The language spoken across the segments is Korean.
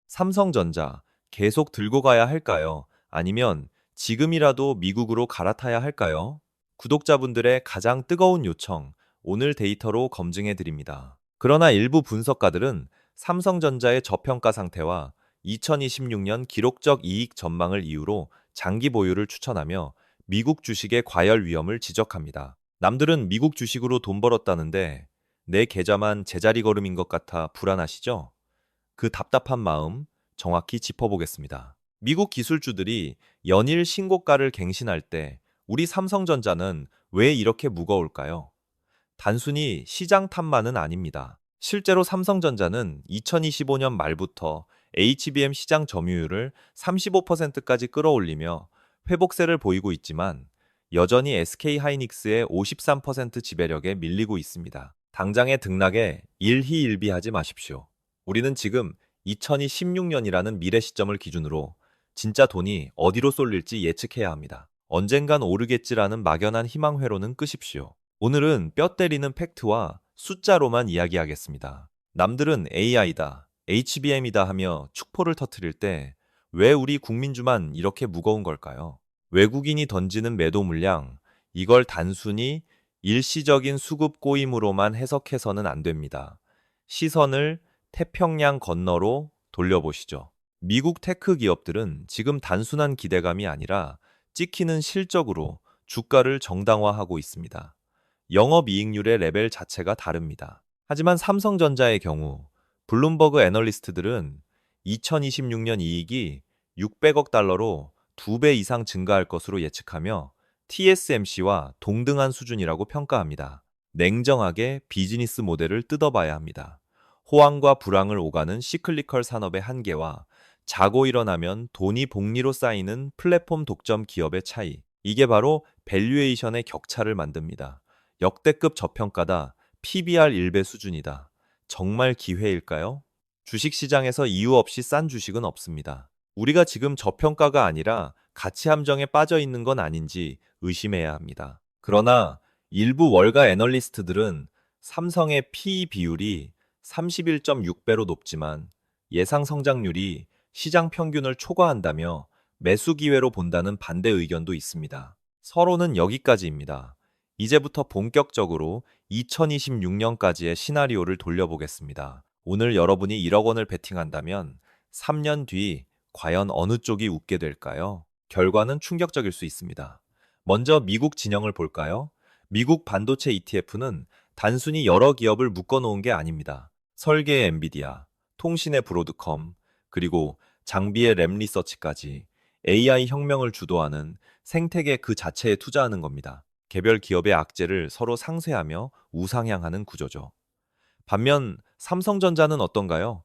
삼성전자 계속 들고 가야 할까요? 아니면 지금이라도 미국으로 갈아타야 할까요? 구독자분들의 가장 뜨거운 요청, 오늘 데이터로 검증해 드립니다. 그러나 일부 분석가들은 삼성전자의 저평가 상태와 2026년 기록적 이익 전망을 이유로 장기 보유를 추천하며 미국 주식의 과열 위험을 지적합니다. 남들은 미국 주식으로 돈 벌었다는데 내 계좌만 제자리 걸음인 것 같아 불안하시죠? 그 답답한 마음 정확히 짚어보겠습니다. 미국 기술주들이 연일 신고가를 갱신할 때 우리 삼성전자는 왜 이렇게 무거울까요? 단순히 시장 탓만은 아닙니다. 실제로 삼성전자는 2025년 말부터 HBM 시장 점유율을 35%까지 끌어올리며 회복세를 보이고 있지만 여전히 SK하이닉스의 53% 지배력에 밀리고 있습니다. 당장의 등락에 일희일비하지 마십시오. 우리는 지금 2016년이라는 미래 시점을 기준으로 진짜 돈이 어디로 쏠릴지 예측해야 합니다. 언젠간 오르겠지라는 막연한 희망회로는 끄십시오. 오늘은 뼈 때리는 팩트와 숫자로만 이야기하겠습니다. 남들은 AI다, HBM이다 하며 축포를 터뜨릴 때 왜 우리 국민주만 이렇게 무거운 걸까요? 외국인이 던지는 매도 물량, 이걸 단순히 일시적인 수급 꼬임으로만 해석해서는 안 됩니다. 시선을 태평양 건너로 돌려보시죠. 미국 테크 기업들은 지금 단순한 기대감이 아니라 찍히는 실적으로 주가를 정당화하고 있습니다. 영업이익률의 레벨 자체가 다릅니다. 하지만 삼성전자의 경우 블룸버그 애널리스트들은 2026년 이익이 600억 달러로 2배 이상 증가할 것으로 예측하며 TSMC와 동등한 수준이라고 평가합니다. 냉정하게 비즈니스 모델을 뜯어봐야 합니다. 호황과 불황을 오가는 시클리컬 산업의 한계와 자고 일어나면 돈이 복리로 쌓이는 플랫폼 독점 기업의 차이. 이게 바로 밸류에이션의 격차를 만듭니다. 역대급 저평가다. PBR 1배 수준이다. 정말 기회일까요? 주식시장에서 이유 없이 싼 주식은 없습니다. 우리가 지금 저평가가 아니라 가치 함정에 빠져 있는 건 아닌지 의심해야 합니다. 그러나 일부 월가 애널리스트들은 삼성의 PE 비율이 31.6배로 높지만 예상 성장률이 시장 평균을 초과한다며 매수 기회로 본다는 반대 의견도 있습니다. 서로는 여기까지입니다. 이제부터 본격적으로 2026년까지의 시나리오를 돌려보겠습니다. 오늘 여러분이 1억 원을 베팅한다면 3년 뒤 과연 어느 쪽이 웃게 될까요? 결과는 충격적일 수 있습니다. 먼저 미국 진영을 볼까요? 미국 반도체 ETF는 단순히 여러 기업을 묶어놓은 게 아닙니다. 설계의 엔비디아, 통신의 브로드컴, 그리고 장비의 램리서치까지 AI 혁명을 주도하는 생태계 그 자체에 투자하는 겁니다. 개별 기업의 악재를 서로 상쇄하며 우상향하는 구조죠. 반면 삼성전자는 어떤가요?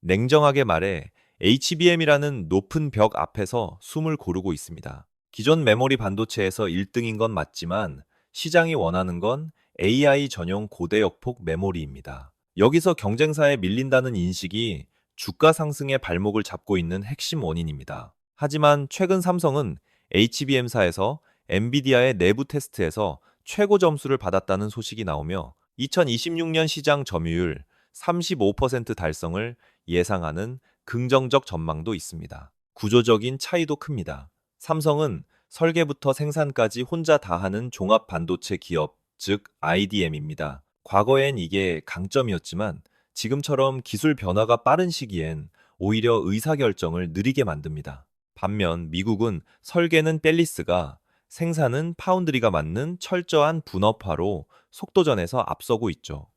냉정하게 말해 HBM이라는 높은 벽 앞에서 숨을 고르고 있습니다. 기존 메모리 반도체에서 1등인 건 맞지만 시장이 원하는 건 AI 전용 고대역폭 메모리입니다. 여기서 경쟁사에 밀린다는 인식이 주가 상승의 발목을 잡고 있는 핵심 원인입니다. 하지만 최근 삼성은 HBM사에서 엔비디아의 내부 테스트에서 최고 점수를 받았다는 소식이 나오며 2026년 시장 점유율 35% 달성을 예상하는 긍정적 전망도 있습니다. 구조적인 차이도 큽니다. 삼성은 설계부터 생산까지 혼자 다 하는 종합 반도체 기업, 즉 IDM입니다. 과거엔 이게 강점이었지만 지금처럼 기술 변화가 빠른 시기엔 오히려 의사결정을 느리게 만듭니다. 반면 미국은 설계는 벨리스가 생산은 파운드리가 맞는 철저한 분업화로 속도전에서 앞서고 있죠.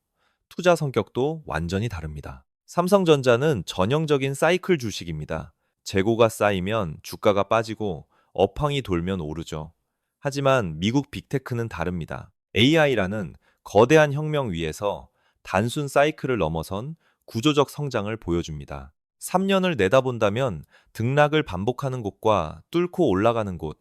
투자 성격도 완전히 다릅니다. 삼성전자는 전형적인 사이클 주식입니다. 재고가 쌓이면 주가가 빠지고 업황이 돌면 오르죠. 하지만 미국 빅테크는 다릅니다. AI라는 거대한 혁명 위에서 단순 사이클을 넘어선 구조적 성장을 보여줍니다. 3년을 내다본다면 등락을 반복하는 곳과 뚫고 올라가는 곳,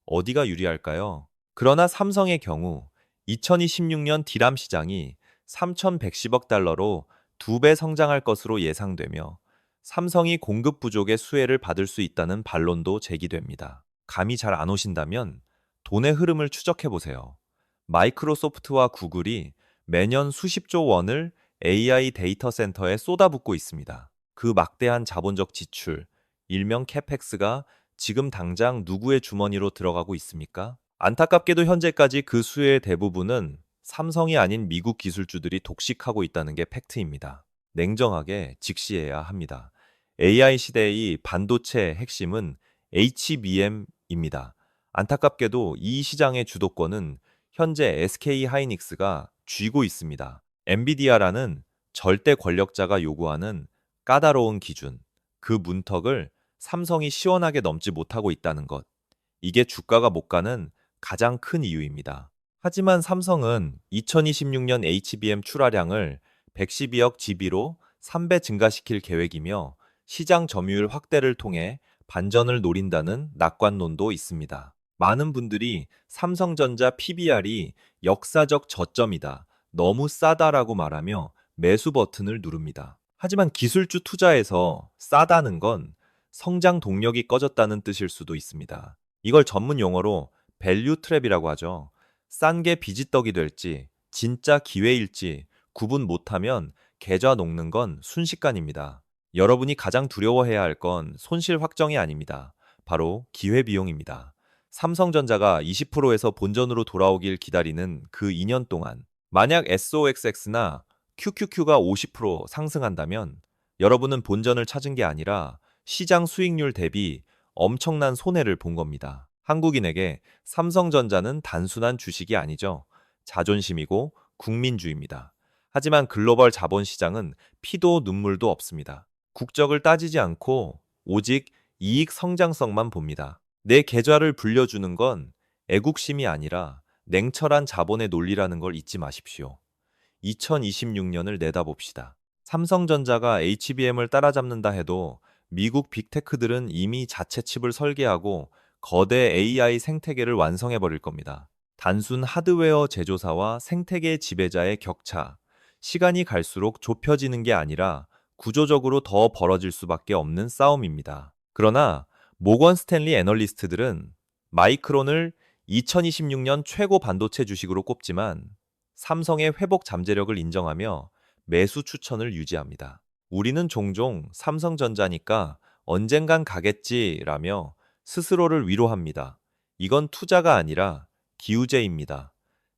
어디가 유리할까요? 그러나 삼성의 경우 2026년 디람 시장이 3,110억 달러로 2배 성장할 것으로 예상되며 삼성이 공급 부족의 수혜를 받을 수 있다는 반론도 제기됩니다. 감이 잘 안 오신다면 돈의 흐름을 추적해 보세요. 마이크로소프트와 구글이 매년 수십조 원을 AI 데이터 센터에 쏟아붓고 있습니다. 그 막대한 자본적 지출, 일명 캐펙스가 지금 당장 누구의 주머니로 들어가고 있습니까? 안타깝게도 현재까지 그 수의 대부분은 삼성이 아닌 미국 기술주들이 독식하고 있다는 게 팩트입니다. 냉정하게 직시해야 합니다. AI 시대의 반도체 핵심은 HBM입니다. 안타깝게도 이 시장의 주도권은 현재 SK 하이닉스가 쥐고 있습니다. 엔비디아라는 절대 권력자가 요구하는 까다로운 기준, 그 문턱을 삼성이 시원하게 넘지 못하고 있다는 것. 이게 주가가 못 가는 가장 큰 이유입니다. 하지만 삼성은 2026년 HBM 출하량을 112억 GB로 3배 증가시킬 계획이며 시장 점유율 확대를 통해 반전을 노린다는 낙관론도 있습니다. 많은 분들이 삼성전자 PBR이 역사적 저점이다, 너무 싸다라고 말하며 매수 버튼을 누릅니다. 하지만 기술주 투자에서 싸다는 건 성장 동력이 꺼졌다는 뜻일 수도 있습니다. 이걸 전문 용어로 밸류 트랩이라고 하죠. 싼 게 비지떡이 될지 진짜 기회일지 구분 못하면 계좌 녹는 건 순식간입니다. 여러분이 가장 두려워해야 할 건 손실 확정이 아닙니다. 바로 기회비용입니다. 삼성전자가 20%에서 본전으로 돌아오길 기다리는 그 2년 동안 만약 SOXX나 QQQ가 50% 상승한다면 여러분은 본전을 찾은 게 아니라 시장 수익률 대비 엄청난 손해를 본 겁니다. 한국인에게 삼성전자는 단순한 주식이 아니죠. 자존심이고 국민주의입니다. 하지만 글로벌 자본시장은 피도 눈물도 없습니다. 국적을 따지지 않고 오직 이익 성장성만 봅니다. 내 계좌를 불려주는 건 애국심이 아니라 냉철한 자본의 논리라는 걸 잊지 마십시오. 2026년을 내다봅시다. 삼성전자가 HBM을 따라잡는다 해도 미국 빅테크들은 이미 자체 칩을 설계하고 거대 AI 생태계를 완성해버릴 겁니다. 단순 하드웨어 제조사와 생태계 지배자의 격차, 시간이 갈수록 좁혀지는 게 아니라 구조적으로 더 벌어질 수밖에 없는 싸움입니다. 그러나 모건 스탠리 애널리스트들은 마이크론을 2026년 최고 반도체 주식으로 꼽지만 삼성의 회복 잠재력을 인정하며 매수 추천을 유지합니다. 우리는 종종 삼성전자니까 언젠간 가겠지라며 스스로를 위로합니다. 이건 투자가 아니라 기우제입니다.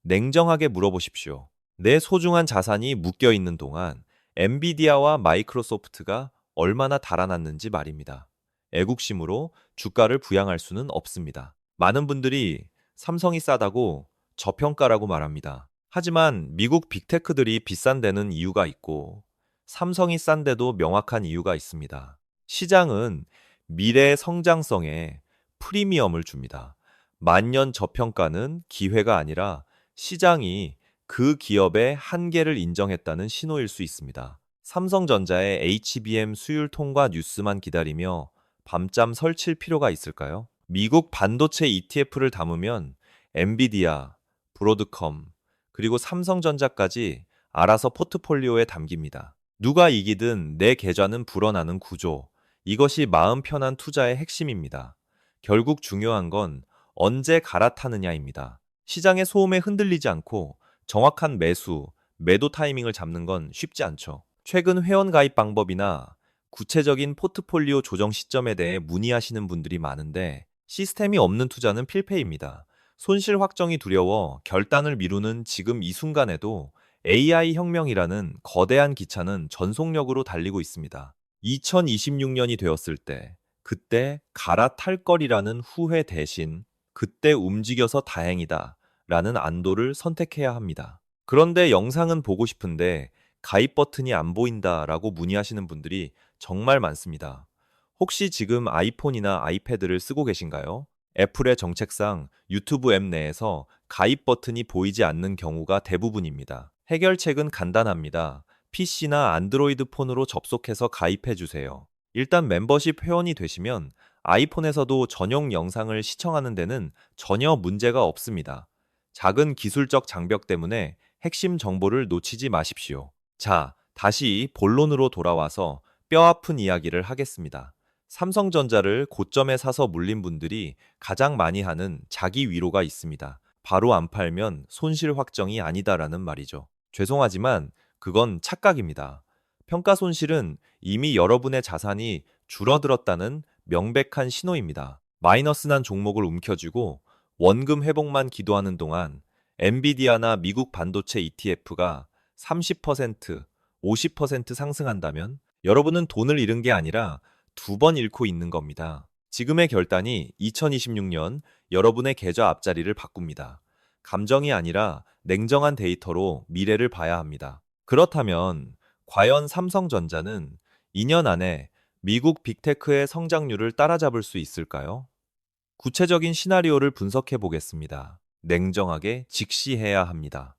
냉정하게 물어보십시오. 내 소중한 자산이 묶여 있는 동안 엔비디아와 마이크로소프트가 얼마나 달아났는지 말입니다. 애국심으로 주가를 부양할 수는 없습니다. 많은 분들이 삼성이 싸다고 저평가라고 말합니다. 하지만 미국 빅테크들이 비싼 데는 이유가 있고 삼성이 싼 데도 명확한 이유가 있습니다. 시장은 미래의 성장성에 프리미엄을 줍니다. 만년 저평가는 기회가 아니라 시장이 그 기업의 한계를 인정했다는 신호일 수 있습니다. 삼성전자의 HBM 수율 통과 뉴스만 기다리며 밤잠 설칠 필요가 있을까요? 미국 반도체 ETF를 담으면 엔비디아, 브로드컴, 그리고 삼성전자까지 알아서 포트폴리오에 담깁니다. 누가 이기든 내 계좌는 불어나는 구조. 이것이 마음 편한 투자의 핵심입니다. 결국 중요한 건 언제 갈아타느냐입니다. 시장의 소음에 흔들리지 않고 정확한 매수, 매도 타이밍을 잡는 건 쉽지 않죠. 최근 회원 가입 방법이나 구체적인 포트폴리오 조정 시점에 대해 문의하시는 분들이 많은데 시스템이 없는 투자는 필패입니다. 손실 확정이 두려워 결단을 미루는 지금 이 순간에도 AI 혁명이라는 거대한 기차는 전속력으로 달리고 있습니다. 2026년이 되었을 때 그때 갈아탈 거리라는 후회 대신 그때 움직여서 다행이다 라는 안도를 선택해야 합니다. 그런데 영상은 보고 싶은데 가입 버튼이 안 보인다 라고 문의하시는 분들이 정말 많습니다. 혹시 지금 아이폰이나 아이패드를 쓰고 계신가요? 애플의 정책상 유튜브 앱 내에서 가입 버튼이 보이지 않는 경우가 대부분입니다. 해결책은 간단합니다. PC나 안드로이드 폰으로 접속해서 가입해 주세요. 일단 멤버십 회원이 되시면 아이폰에서도 전용 영상을 시청하는 데는 전혀 문제가 없습니다. 작은 기술적 장벽 때문에 핵심 정보를 놓치지 마십시오. 자, 다시 본론으로 돌아와서 뼈아픈 이야기를 하겠습니다. 삼성전자를 고점에 사서 물린 분들이 가장 많이 하는 자기 위로가 있습니다. 바로 안 팔면 손실 확정이 아니다라는 말이죠. 죄송하지만 그건 착각입니다. 평가 손실은 이미 여러분의 자산이 줄어들었다는 명백한 신호입니다. 마이너스 난 종목을 움켜쥐고 원금 회복만 기도하는 동안 엔비디아나 미국 반도체 ETF가 30%, 50% 상승한다면 여러분은 돈을 잃은 게 아니라 두 번 잃고 있는 겁니다. 지금의 결단이 2026년 여러분의 계좌 앞자리를 바꿉니다. 감정이 아니라 냉정한 데이터로 미래를 봐야 합니다. 그렇다면 과연 삼성전자는 2년 안에 미국 빅테크의 성장률을 따라잡을 수 있을까요? 구체적인 시나리오를 분석해 보겠습니다. 냉정하게 직시해야 합니다.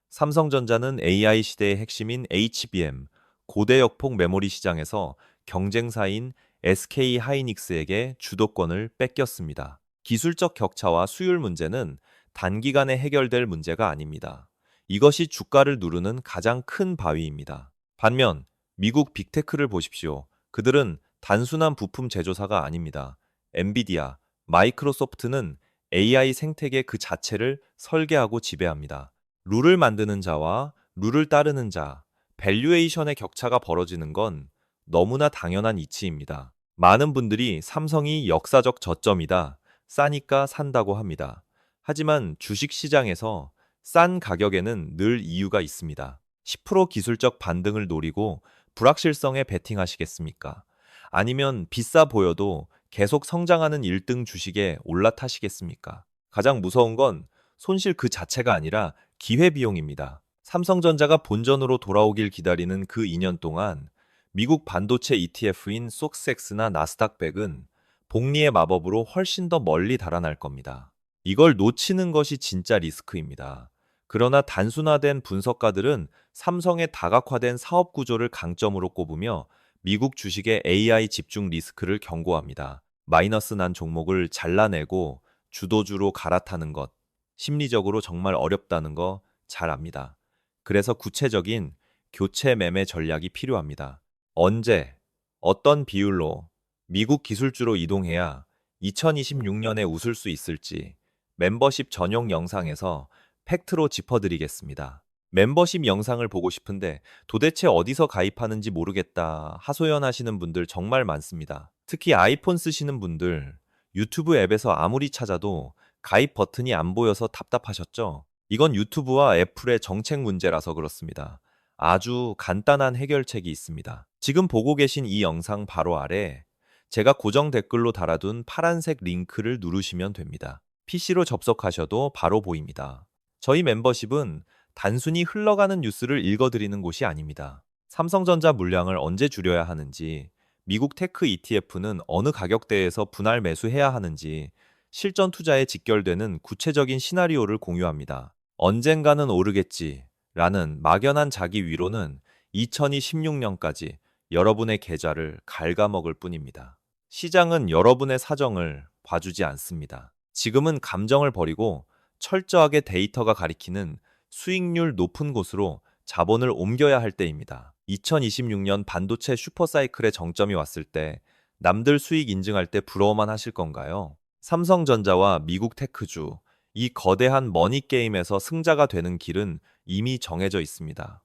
삼성전자는 AI 시대의 핵심인 HBM, 고대역폭 메모리 시장에서 경쟁사인 SK 하이닉스에게 주도권을 뺏겼습니다. 기술적 격차와 수율 문제는 단기간에 해결될 문제가 아닙니다. 이것이 주가를 누르는 가장 큰 바위입니다. 반면 미국 빅테크를 보십시오. 그들은 단순한 부품 제조사가 아닙니다. 엔비디아, 마이크로소프트는 AI 생태계 그 자체를 설계하고 지배합니다. 룰을 만드는 자와 룰을 따르는 자, 밸류에이션의 격차가 벌어지는 건 너무나 당연한 이치입니다. 많은 분들이 삼성이 역사적 저점이다, 싸니까 산다고 합니다. 하지만 주식시장에서 싼 가격에는 늘 이유가 있습니다. 10% 기술적 반등을 노리고 불확실성에 베팅하시겠습니까? 아니면 비싸 보여도 계속 성장하는 1등 주식에 올라타시겠습니까? 가장 무서운 건 손실 그 자체가 아니라 기회비용입니다. 삼성전자가 본전으로 돌아오길 기다리는 그 2년 동안 미국 반도체 ETF인 속섹스나 나스닥백은 복리의 마법으로 훨씬 더 멀리 달아날 겁니다. 이걸 놓치는 것이 진짜 리스크입니다. 그러나 단순화된 분석가들은 삼성의 다각화된 사업 구조를 강점으로 꼽으며 미국 주식의 AI 집중 리스크를 경고합니다. 마이너스 난 종목을 잘라내고 주도주로 갈아타는 것, 심리적으로 정말 어렵다는 거 잘 압니다. 그래서 구체적인 교체 매매 전략이 필요합니다. 언제, 어떤 비율로 미국 기술주로 이동해야 2026년에 웃을 수 있을지 멤버십 전용 영상에서 팩트로 짚어드리겠습니다. 멤버십 영상을 보고 싶은데 도대체 어디서 가입하는지 모르겠다 하소연하시는 분들 정말 많습니다. 특히 아이폰 쓰시는 분들, 유튜브 앱에서 아무리 찾아도 가입 버튼이 안 보여서 답답하셨죠? 이건 유튜브와 애플의 정책 문제라서 그렇습니다. 아주 간단한 해결책이 있습니다. 지금 보고 계신 이 영상 바로 아래 제가 고정 댓글로 달아둔 파란색 링크를 누르시면 됩니다. PC로 접속하셔도 바로 보입니다. 저희 멤버십은 단순히 흘러가는 뉴스를 읽어드리는 곳이 아닙니다. 삼성전자 물량을 언제 줄여야 하는지, 미국 테크 ETF는 어느 가격대에서 분할 매수해야 하는지, 실전 투자에 직결되는 구체적인 시나리오를 공유합니다. 언젠가는 오르겠지 라는 막연한 자기 위로는 2026년까지 여러분의 계좌를 갉아먹을 뿐입니다. 시장은 여러분의 사정을 봐주지 않습니다. 지금은 감정을 버리고 철저하게 데이터가 가리키는 수익률 높은 곳으로 자본을 옮겨야 할 때입니다. 2026년 반도체 슈퍼사이클의 정점이 왔을 때 남들 수익 인증할 때 부러워만 하실 건가요? 삼성전자와 미국 테크주, 이 거대한 머니게임에서 승자가 되는 길은 이미 정해져 있습니다.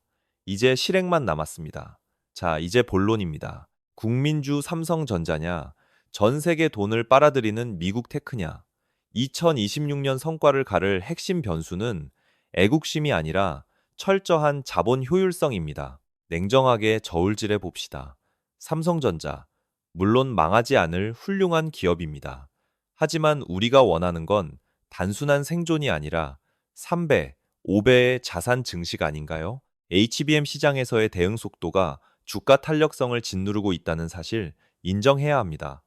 이제 실행만 남았습니다. 자, 이제 본론입니다. 국민주 삼성전자냐, 전 세계 돈을 빨아들이는 미국 테크냐, 2026년 성과를 가를 핵심 변수는 애국심이 아니라 철저한 자본 효율성입니다. 냉정하게 저울질해 봅시다. 삼성전자, 물론 망하지 않을 훌륭한 기업입니다. 하지만 우리가 원하는 건 단순한 생존이 아니라 3배, 5배의 자산 증식 아닌가요? HBM 시장에서의 대응 속도가 주가 탄력성을 짓누르고 있다는 사실 인정해야 합니다.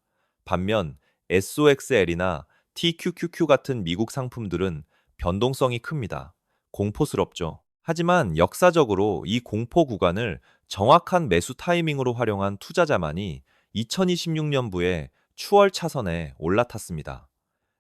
반면 SOXL이나 TQQQ 같은 미국 상품들은 변동성이 큽니다. 공포스럽죠. 하지만 역사적으로 이 공포 구간을 정확한 매수 타이밍으로 활용한 투자자만이 2026년부에 추월 차선에 올라탔습니다.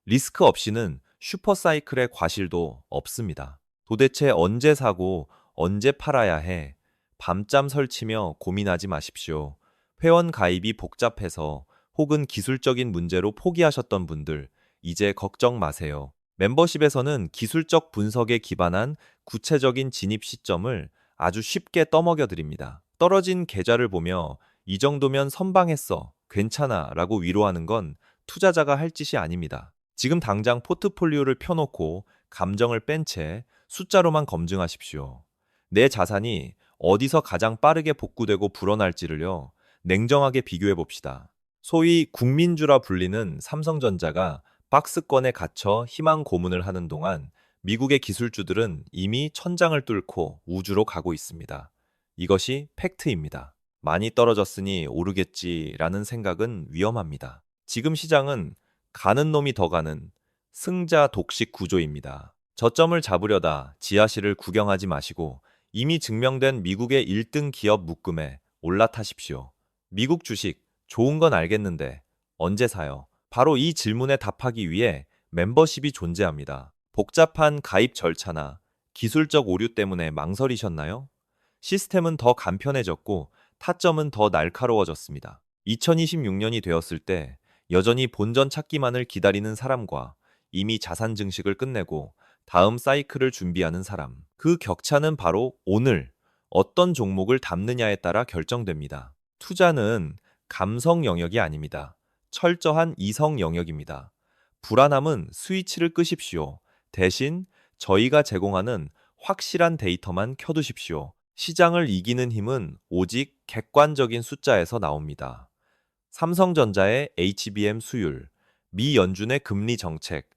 리스크 없이는 슈퍼사이클의 과실도 없습니다. 도대체 언제 사고 언제 팔아야 해? 밤잠 설치며 고민하지 마십시오. 회원 가입이 복잡해서 혹은 기술적인 문제로 포기하셨던 분들, 이제 걱정 마세요. 멤버십에서는 기술적 분석에 기반한 구체적인 진입 시점을 아주 쉽게 떠먹여 드립니다. 떨어진 계좌를 보며 이 정도면 선방했어, 괜찮아 라고 위로하는 건 투자자가 할 짓이 아닙니다. 지금 당장 포트폴리오를 펴놓고 감정을 뺀 채 숫자로만 검증하십시오. 내 자산이 어디서 가장 빠르게 복구되고 불어날지를요, 냉정하게 비교해 봅시다. 소위 국민주라 불리는 삼성전자가 박스권에 갇혀 희망 고문을 하는 동안 미국의 기술주들은 이미 천장을 뚫고 우주로 가고 있습니다. 이것이 팩트입니다. 많이 떨어졌으니 오르겠지라는 생각은 위험합니다. 지금 시장은 가는 놈이 더 가는 승자 독식 구조입니다. 저점을 잡으려다 지하실을 구경하지 마시고 이미 증명된 미국의 1등 기업 묶음에 올라타십시오. 미국 주식 좋은 건 알겠는데 언제 사요? 바로 이 질문에 답하기 위해 멤버십이 존재합니다. 복잡한 가입 절차나 기술적 오류 때문에 망설이셨나요? 시스템은 더 간편해졌고 타점은 더 날카로워졌습니다. 2026년이 되었을 때 여전히 본전 찾기만을 기다리는 사람과 이미 자산 증식을 끝내고 다음 사이클을 준비하는 사람. 그 격차는 바로 오늘 어떤 종목을 담느냐에 따라 결정됩니다. 투자는 감성 영역이 아닙니다. 철저한 이성 영역입니다. 불안함은 스위치를 끄십시오. 대신 저희가 제공하는 확실한 데이터만 켜두십시오. 시장을 이기는 힘은 오직 객관적인 숫자에서 나옵니다. 삼성전자의 HBM 수율, 미 연준의 금리 정책,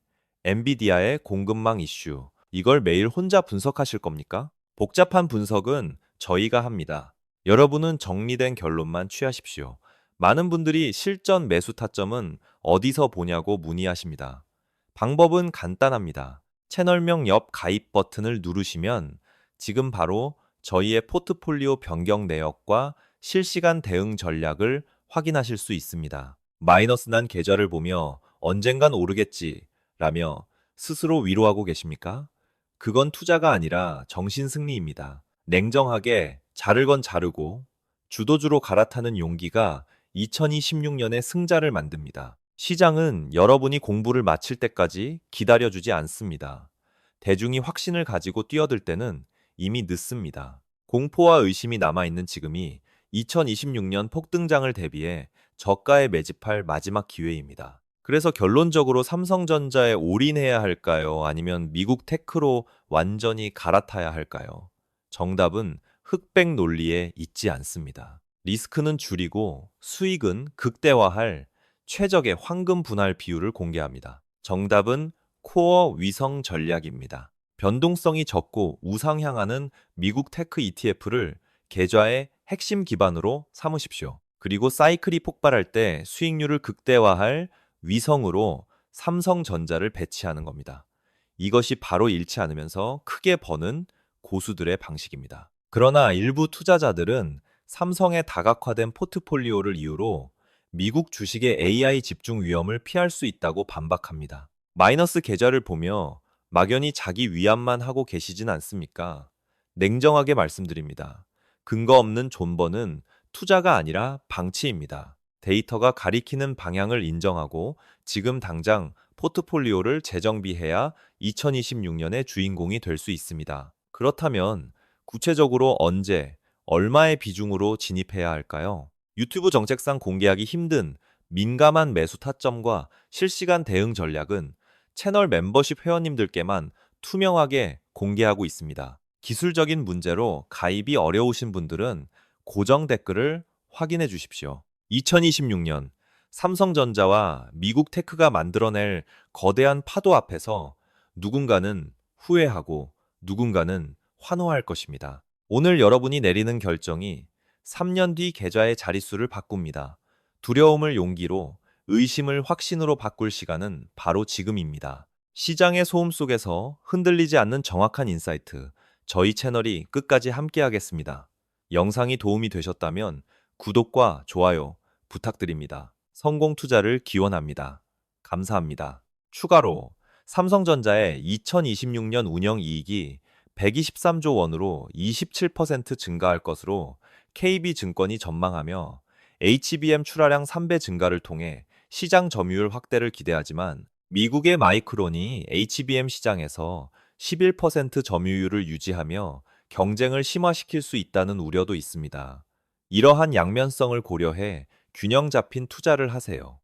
엔비디아의 공급망 이슈, 이걸 매일 혼자 분석하실 겁니까? 복잡한 분석은 저희가 합니다. 여러분은 정리된 결론만 취하십시오. 많은 분들이 실전 매수 타점은 어디서 보냐고 문의하십니다. 방법은 간단합니다. 채널명 옆 가입 버튼을 누르시면 지금 바로 저희의 포트폴리오 변경 내역과 실시간 대응 전략을 확인하실 수 있습니다. 마이너스 난 계좌를 보며 언젠간 오르겠지 라며 스스로 위로하고 계십니까? 그건 투자가 아니라 정신승리입니다. 냉정하게 자를 건 자르고 주도주로 갈아타는 용기가 2026년의 승자를 만듭니다. 시장은 여러분이 공부를 마칠 때까지 기다려주지 않습니다. 대중이 확신을 가지고 뛰어들 때는 이미 늦습니다. 공포와 의심이 남아있는 지금이 2026년 폭등장을 대비해 저가에 매집할 마지막 기회입니다. 그래서 결론적으로 삼성전자에 올인해야 할까요? 아니면 미국 테크로 완전히 갈아타야 할까요? 정답은 흑백 논리에 있지 않습니다. 리스크는 줄이고 수익은 극대화할 최적의 황금 분할 비율을 공개합니다. 정답은 코어 위성 전략입니다. 변동성이 적고 우상향하는 미국 테크 ETF를 계좌의 핵심 기반으로 삼으십시오. 그리고 사이클이 폭발할 때 수익률을 극대화할 위성으로 삼성전자를 배치하는 겁니다. 이것이 바로 잃지 않으면서 크게 버는 고수들의 방식입니다. 그러나 일부 투자자들은 삼성의 다각화된 포트폴리오를 이유로 미국 주식의 AI 집중 위험을 피할 수 있다고 반박합니다. 마이너스 계좌를 보며 막연히 자기 위안만 하고 계시진 않습니까? 냉정하게 말씀드립니다. 근거 없는 존버는 투자가 아니라 방치입니다. 데이터가 가리키는 방향을 인정하고 지금 당장 포트폴리오를 재정비해야 2026년의 주인공이 될 수 있습니다. 그렇다면 구체적으로 언제, 얼마의 비중으로 진입해야 할까요? 유튜브 정책상 공개하기 힘든 민감한 매수 타점과 실시간 대응 전략은 채널 멤버십 회원님들께만 투명하게 공개하고 있습니다. 기술적인 문제로 가입이 어려우신 분들은 고정 댓글을 확인해 주십시오. 2026년 삼성전자와 미국 테크가 만들어낼 거대한 파도 앞에서 누군가는 후회하고 누군가는 환호할 것입니다. 오늘 여러분이 내리는 결정이 3년 뒤 계좌의 자릿수를 바꿉니다. 두려움을 용기로, 의심을 확신으로 바꿀 시간은 바로 지금입니다. 시장의 소음 속에서 흔들리지 않는 정확한 인사이트, 저희 채널이 끝까지 함께하겠습니다. 영상이 도움이 되셨다면 구독과 좋아요 부탁드립니다. 성공 투자를 기원합니다. 감사합니다. 추가로 삼성전자의 2026년 운영 이익이 123조 원으로 27% 증가할 것으로 KB증권이 전망하며 HBM 출하량 3배 증가를 통해 시장 점유율 확대를 기대하지만 미국의 마이크론이 HBM 시장에서 11% 점유율을 유지하며 경쟁을 심화시킬 수 있다는 우려도 있습니다. 이러한 양면성을 고려해 균형 잡힌 투자를 하세요.